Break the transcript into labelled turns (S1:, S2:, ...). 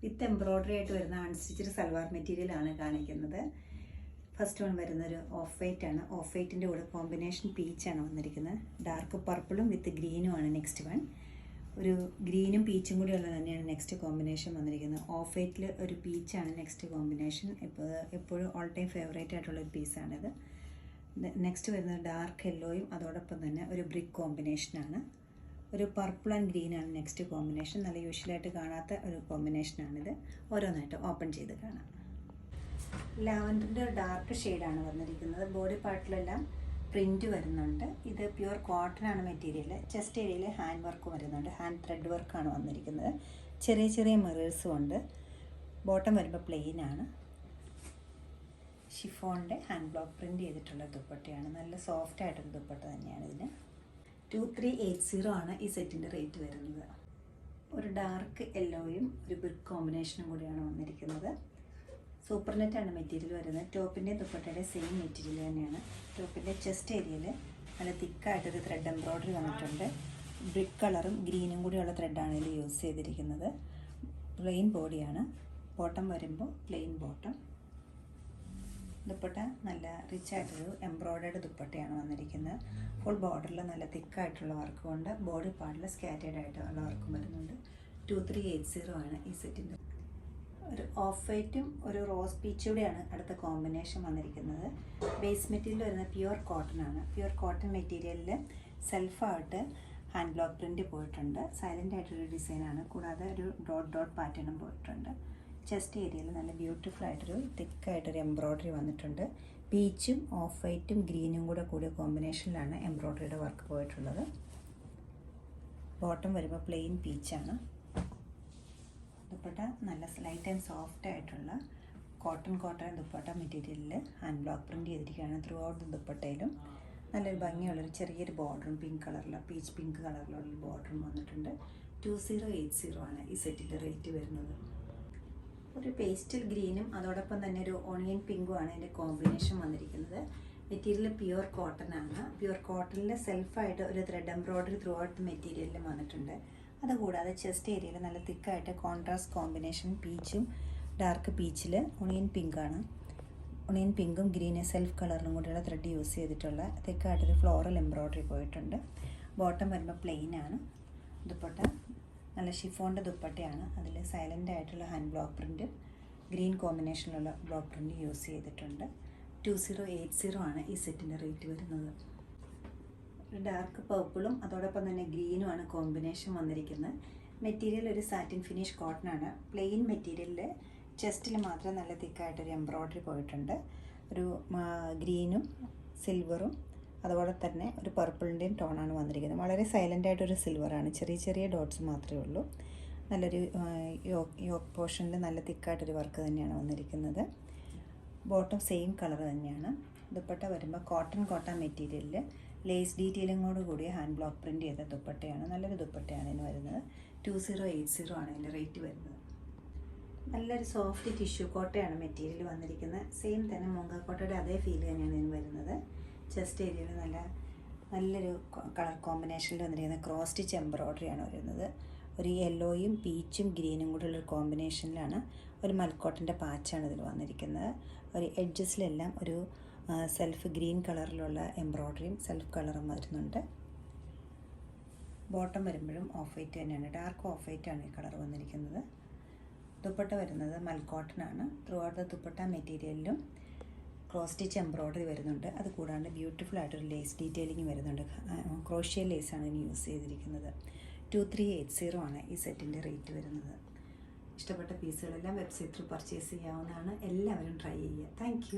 S1: With embroidery ആയിട്ട് വരുന്ന unstitched salwar മെറ്റീരിയലാണ് കാണിക്കുന്നത്. ഫസ്റ്റ് വൺ വരുന്നൊരു ഓഫ് വൈറ്റ് ആണ്. ഓഫ് വൈറ്റിൻ്റെ കൂടെ കോമ്പിനേഷൻ പീച്ചാണ് വന്നിരിക്കുന്നത്. ഡാർക്ക് പർപ്പിളും വിത്ത് ഗ്രീനുമാണ് നെക്സ്റ്റ് വൺ. ഒരു ഗ്രീനും പീച്ചും കൂടി ഉള്ളത് തന്നെയാണ് നെക്സ്റ്റ് കോമ്പിനേഷൻ വന്നിരിക്കുന്നത്. ഓഫ് വൈറ്റിൽ ഒരു പീച്ചാണ് നെക്സ്റ്റ് കോമ്പിനേഷൻ. എപ്പോഴും ഓൾ ടൈം ഫേവറേറ്റ് ആയിട്ടുള്ളൊരു പീസാണിത്. നെക്സ്റ്റ് വരുന്നത് ഡാർക്ക് യെല്ലോയും അതോടൊപ്പം തന്നെ ഒരു ബ്രിക്ക് കോമ്പിനേഷനാണ്. ഒരു പർപ്പിൾ ആൻഡ് ഗ്രീനാണ് നെക്സ്റ്റ് കോമ്പിനേഷൻ. നല്ല യൂഷ്വലായിട്ട് കാണാത്ത ഒരു കോമ്പിനേഷനാണിത്. ഓരോന്നായിട്ട് ഓപ്പൺ ചെയ്ത് കാണാം. ലാവൻഡറിൻ്റെ ഡാർക്ക് ഷെയ്ഡാണ് വന്നിരിക്കുന്നത്. ബോഡി പാർട്ടിലെല്ലാം പ്രിൻറ്റ് വരുന്നുണ്ട്. ഇത് പ്യുവർ കോട്ടൺ ആണ് മെറ്റീരിയൽ. ചെസ്റ്റ് ഏരിയയിൽ ഹാൻഡ് വർക്ക് വരുന്നുണ്ട്. ഹാൻഡ് ത്രെഡ് വർക്കാണ് വന്നിരിക്കുന്നത്. ചെറിയ ചെറിയ മിറേഴ്സും ഉണ്ട്. ബോട്ടം വരുമ്പോൾ പ്ലെയിൻ ആണ്. ഷിഫോണിൻ്റെ ഹാൻഡ് ബ്ലോക്ക് പ്രിൻറ്റ് ചെയ്തിട്ടുള്ള ദുപ്പട്ടയാണ്. നല്ല സോഫ്റ്റ് ആയിട്ടൊരു ദുപ്പട്ട തന്നെയാണ് ഇതിന്. 2380 ആണ് ഈ സെറ്റിൻ്റെ റേറ്റ് വരുന്നത്. ഒരു ഡാർക്ക് യെല്ലോയും ഒരു ബ്രിക്ക് കോമ്പിനേഷനും കൂടിയാണ് വന്നിരിക്കുന്നത്. സൂപ്പർ നെറ്റാണ് മെറ്റീരിയൽ വരുന്നത്. ടോപ്പിൻ്റെ ദുപ്പട്ടയുടെ സെയിം മെറ്റീരിയൽ തന്നെയാണ്. ടോപ്പിൻ്റെ ചെസ്റ്റ് ഏരിയയിൽ നല്ല തിക്കായിട്ടൊരു ത്രെഡ് എംബ്രോയ്ഡറി വന്നിട്ടുണ്ട്. ബ്രിക്ക് കളറും ഗ്രീനും കൂടിയുള്ള ത്രെഡാണ് ഇതിൽ യൂസ് ചെയ്തിരിക്കുന്നത്. പ്ലെയിൻ ബോഡിയാണ്. ബോട്ടം വരുമ്പോൾ പ്ലെയിൻ ബോട്ടം. ദുപ്പട്ട നല്ല റിച്ച് ആയിട്ടൊരു എംബ്രോയ്ഡേർഡ് ദുപ്പട്ടയാണ് വന്നിരിക്കുന്നത്. ഫുൾ ബോർഡറിൽ നല്ല തിക്കായിട്ടുള്ള വർക്ക് കൊണ്ട് ബോഡി പാർട്ടിൽ സ്കാറ്റേഡ് ആയിട്ടുള്ള വർക്കും വരുന്നുണ്ട്. 2380 ആണ് ഈ സെറ്റിൻ്റെ. ഒരു ഓഫ് വൈറ്റും ഒരു റോസ് പീച്ചൂടെയാണ് അടുത്ത കോമ്പിനേഷൻ വന്നിരിക്കുന്നത്. ബേസ് മെറ്റീരിയൽ വരുന്നത് പ്യുവർ കോട്ടൺ ആണ്. പ്യുവർ കോട്ടൺ മെറ്റീരിയലിൽ സെൽഫായിട്ട് ഹാൻഡ് ബ്ലോക്ക് പ്രിൻറ്റ് പോയിട്ടുണ്ട്. സൈലൻ്റ് ആയിട്ടൊരു ഡിസൈനാണ്. കൂടാതെ ഒരു ഡോട്ട് ഡോട്ട് പാറ്റേണും പോയിട്ടുണ്ട്. ചെസ്റ്റ് ഏരിയയിൽ നല്ല ബ്യൂട്ടിഫുൾ ആയിട്ടൊരു തിക്കായിട്ടൊരു എംബ്രോയ്ഡറി വന്നിട്ടുണ്ട്. പീച്ചും ഓഫ് വൈറ്റും ഗ്രീനും കൂടെ കൂടിയ കോമ്പിനേഷനിലാണ് എംബ്രോയ്ഡറിയുടെ വർക്ക് പോയിട്ടുള്ളത്. ബോട്ടം വരുമ്പോൾ പ്ലെയിൻ പീച്ചാണ്. ദുപ്പട്ട നല്ല ലൈറ്റ് ആൻഡ് സോഫ്റ്റ് ആയിട്ടുള്ള കോട്ടൺ ദുപ്പട്ട മെറ്റീരിയലിൽ ഹാൻഡ് ബ്ലോക്ക് പ്രിൻറ്റ് ചെയ്തിരിക്കുകയാണ്. ത്രൂ ഔട്ട് ദുപ്പട്ടയിലും നല്ലൊരു ഭംഗിയുള്ളൊരു ചെറിയൊരു ബോർഡറും പിങ്ക് കളറിലുള്ള പീച്ച് പിങ്ക് കളറിലുള്ള ബോർഡറും വന്നിട്ടുണ്ട്. 2080 ആണ് ഈ സെറ്റിൻ്റെ റേറ്റ് വരുന്നത്. ഒരു പേസ്റ്റൽ ഗ്രീനും അതോടൊപ്പം തന്നെ ഒരു ഓണിയൻ പിങ്കുമാണ് ഇതിൻ്റെ കോമ്പിനേഷൻ വന്നിരിക്കുന്നത്. മെറ്റീരിയൽ പ്യുവർ കോട്ടൺ ആണ്. പ്യുവർ കോട്ടണിൽ സെൽഫായിട്ട് ഒരു ത്രെഡ് എംബ്രോയ്ഡറി ത്രൂ ഔട്ട് മെറ്റീരിയലിൽ വന്നിട്ടുണ്ട്. അതുകൂടാതെ ചെസ്റ്റ് ഏരിയയിൽ നല്ല തിക്കായിട്ട് കോൺട്രാസ്റ്റ് കോമ്പിനേഷൻ പീച്ചും ഡാർക്ക് പീച്ചിൽ ഒണിയൻ പിങ്കാണ്. ഒണിയൻ പിങ്കും ഗ്രീന് സെൽഫ് കളറിലും കൂടിയുള്ള ത്രെഡ് യൂസ് ചെയ്തിട്ടുള്ള തിക്കായിട്ടൊരു ഫ്ലോറൽ എംബ്രോയ്ഡറി പോയിട്ടുണ്ട്. ബോട്ടം വരുമ്പോൾ പ്ലെയിൻ ആണ്. ദുപ്പട്ട നല്ല ഷിഫോണിൻ്റെ ദുപ്പട്ടയാണ്. അതിൽ സൈലൻ്റ് ആയിട്ടുള്ള ഹാൻഡ് ബ്ലോക്ക് പ്രിൻറ്റ് ഗ്രീൻ കോമ്പിനേഷനിലുള്ള ബ്ലോക്ക് പ്രിൻറ്റ് യൂസ് ചെയ്തിട്ടുണ്ട്. 2080 ആണ് ഈ സെറ്റിൻ്റെ റേറ്റ് വരുന്നത്. ഒരു ഡാർക്ക് പർപ്പിളും അതോടൊപ്പം തന്നെ ഗ്രീനുമാണ് കോമ്പിനേഷൻ വന്നിരിക്കുന്നത്. മെറ്റീരിയൽ ഒരു സാറ്റിൻ ഫിനിഷ് കോട്ടൺ ആണ്. പ്ലെയിൻ മെറ്റീരിയലിൽ ചെസ്റ്റിൽ മാത്രം നല്ല തിക്കായിട്ടൊരു എംബ്രോയ്ഡറി പോയിട്ടുണ്ട്. ഒരു ഗ്രീനും സിൽവറും അതുപോലെ തന്നെ ഒരു പർപ്പിളിൻ്റെയും ടോണാണ് വന്നിരിക്കുന്നത്. വളരെ സൈലൻ്റ് ആയിട്ടൊരു സിൽവറാണ്. ചെറിയ ചെറിയ ഡോട്ട്സ് മാത്രമേ ഉള്ളൂ. നല്ലൊരു യോക്ക് പോർഷനിൽ നല്ല തിക്കായിട്ടൊരു വർക്ക് തന്നെയാണ് വന്നിരിക്കുന്നത്. ബോട്ടം സെയിം കളർ തന്നെയാണ്. ദുപ്പട്ട വരുമ്പോൾ കോട്ടൺ മെറ്റീരിയലിൽ ലേസ് ഡീറ്റെയിലിങ്ങോട് കൂടിയ ഹാൻഡ് ബ്ലോക്ക് പ്രിൻറ്റ് ചെയ്ത ദുപ്പട്ടയാണ്. നല്ലൊരു ദുപ്പട്ടയാണ് ഇതിന് വരുന്നത്. 2080 ആണ് ഇതിൻ്റെ റേറ്റ് വരുന്നത്. നല്ലൊരു സോഫ്റ്റ് ടിഷ്യൂ കോട്ടയാണ് മെറ്റീരിയൽ വന്നിരിക്കുന്നത്. സെയിം തന്നെ മൂങ്ങാക്കോട്ടയുടെ അതേ ഫീൽ തന്നെയാണ് ഇതിന് വരുന്നത്. ചെസ്റ്റ് ഏരിയയിൽ നല്ലൊരു കളർ കോമ്പിനേഷനിൽ വന്നിരിക്കുന്നത് ക്രോസ് സ്റ്റിച്ച് എംബ്രോയ്ഡറിയാണ് വരുന്നത്. ഒരു യെല്ലോയും പീച്ചും ഗ്രീനും കൂടെ ഉള്ളൊരു കോമ്പിനേഷനിലാണ്. ഒരു മൽക്കോട്ടൻ്റെ പാച്ചാണ് ഇതിൽ വന്നിരിക്കുന്നത്. ഒരു എഡ്ജസിലെല്ലാം ഒരു സെൽഫ് ഗ്രീൻ കളറിലുള്ള എംബ്രോയ്ഡറിയും സെൽഫ് കളറും വരുന്നുണ്ട്. ബോട്ടം വരുമ്പോഴും ഓഫ് വൈറ്റ് തന്നെയാണ്. ഡാർക്ക് ഓഫ് വൈറ്റ് ആണ് ഈ കളർ വന്നിരിക്കുന്നത്. ദുപ്പട്ട വരുന്നത് മൽക്കോട്ടൺ ആണ്. ത്രൂ ഔട്ട് ദ ദുപ്പട്ട മെറ്റീരിയലിലും ക്രോസ് സ്റ്റിച്ച് എംബ്രോയ്ഡറി വരുന്നുണ്ട്. അത് കൂടാണ്ട് ബ്യൂട്ടിഫുൾ ആയിട്ടൊരു ലേസ് ഡീറ്റെയിലിംഗ് വരുന്നുണ്ട്. ക്രോഷ്യ ലേസാണ് ഇതിന് യൂസ് ചെയ്തിരിക്കുന്നത്. 2380 ആണ് ഈ സെറ്റിൻ്റെ റേറ്റ് വരുന്നത്. ഇഷ്ടപ്പെട്ട പീസുകളെല്ലാം വെബ്സൈറ്റ് ത്രൂ പർച്ചേസ് ചെയ്യാവുന്നതാണ്. എല്ലാവരും ട്രൈ ചെയ്യുക. താങ്ക്